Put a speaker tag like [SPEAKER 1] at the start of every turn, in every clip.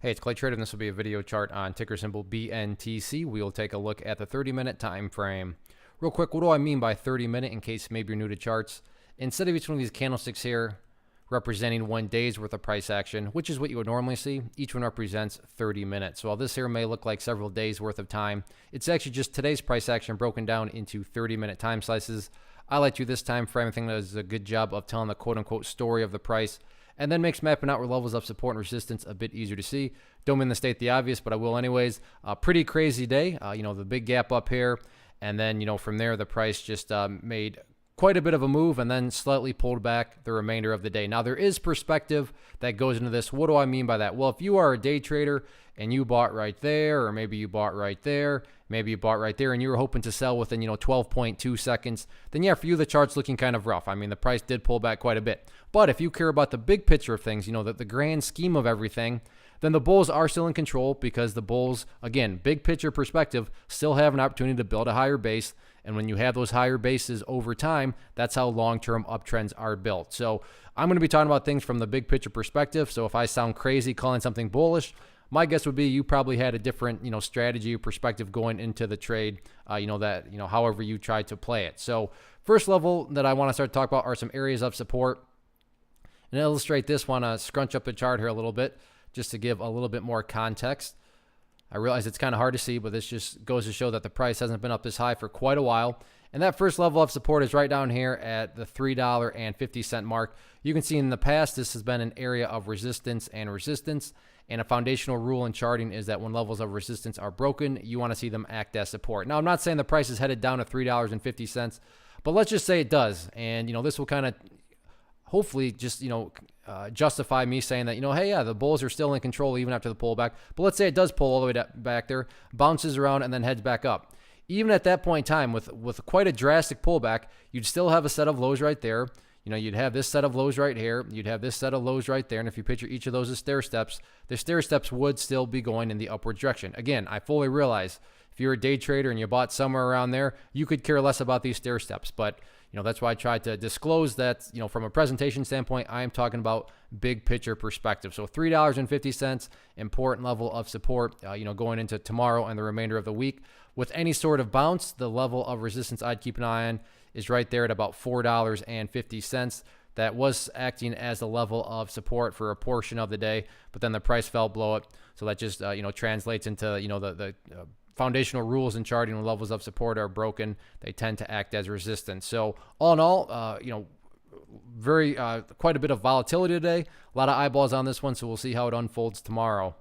[SPEAKER 1] Hey, it's Clay Trader, and this will be a video chart on ticker symbol BNTC. We'll take a look at the 30-minute time frame. Real quick, what do I mean by 30-minute in case maybe you're new to charts? Instead of each one of these candlesticks here representing 1 day's worth of price action, which is what you would normally see, each one represents 30 minutes. So while this here may look like several days worth of time, it's actually just today's price action broken down into 30-minute time slices. I like to this time frame. I think that does a good job of telling the quote-unquote story of the price, and then makes mapping out where levels of support and resistance a bit easier to see. Don't mean to state the obvious, but I will anyways. Pretty crazy day. The big gap up here, and then from there the price just made quite a bit of a move and then slightly pulled back the remainder of the day. Now there is perspective that goes into this. What do I mean by that? Well, if you are a day trader and you bought right there, or maybe you bought right there, maybe you bought right there, and you were hoping to sell within 12.2 seconds, then yeah, for you the chart's looking kind of rough. I mean, the price did pull back quite a bit. But if you care about the big picture of things, the grand scheme of everything, then the bulls are still in control, because the bulls, again, big picture perspective, still have an opportunity to build a higher base. And when you have those higher bases over time, that's how long-term uptrends are built. So I'm going to be talking about things from the big picture perspective. So if I sound crazy calling something bullish, my guess would be you probably had a different, strategy or perspective going into the trade, however you tried to play it. So first level that I want to start to talk about are some areas of support. And to illustrate this, want to scrunch up the chart here a little bit just to give a little bit more context. I realize it's kind of hard to see, but this just goes to show that the price hasn't been up this high for quite a while. And that first level of support is right down here at the $3.50 mark. You can see in the past, this has been an area of resistance. And a foundational rule in charting is that when levels of resistance are broken, you want to see them act as support. Now, I'm not saying the price is headed down to $3.50, but let's just say it does. And, this will kind of hopefully just, justify me saying that, hey, yeah, the bulls are still in control even after the pullback. But let's say it does pull all the way back there, bounces around, and then heads back up. Even at that point in time, with quite a drastic pullback, you'd still have a set of lows right there. You'd have this set of lows right here. You'd have this set of lows right there. And if you picture each of those as stair steps, the stair steps would still be going in the upward direction. Again, I fully realize if you're a day trader and you bought somewhere around there, you could care less about these stair steps. But that's why I tried to disclose that, from a presentation standpoint, I am talking about big picture perspective. So $3.50, important level of support, going into tomorrow and the remainder of the week. With any sort of bounce, the level of resistance I'd keep an eye on is right there at about $4.50. That was acting as a level of support for a portion of the day, but then the price fell below it. So that just, translates into, the foundational rules in charting. When levels of support are broken, they tend to act as resistance. So all in all, quite a bit of volatility today. A lot of eyeballs on this one, so we'll see how it unfolds tomorrow.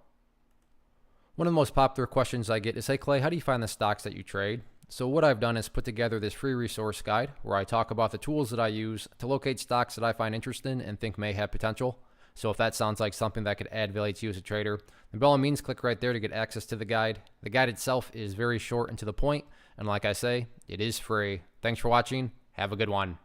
[SPEAKER 1] One of the most popular questions I get is, hey Clay, how do you find the stocks that you trade? So what I've done is put together this free resource guide where I talk about the tools that I use to locate stocks that I find interesting and think may have potential. So if that sounds like something that could add value to you as a trader, then by all means, click right there to get access to the guide. The guide itself is very short and to the point, and like I say, it is free. Thanks for watching. Have a good one.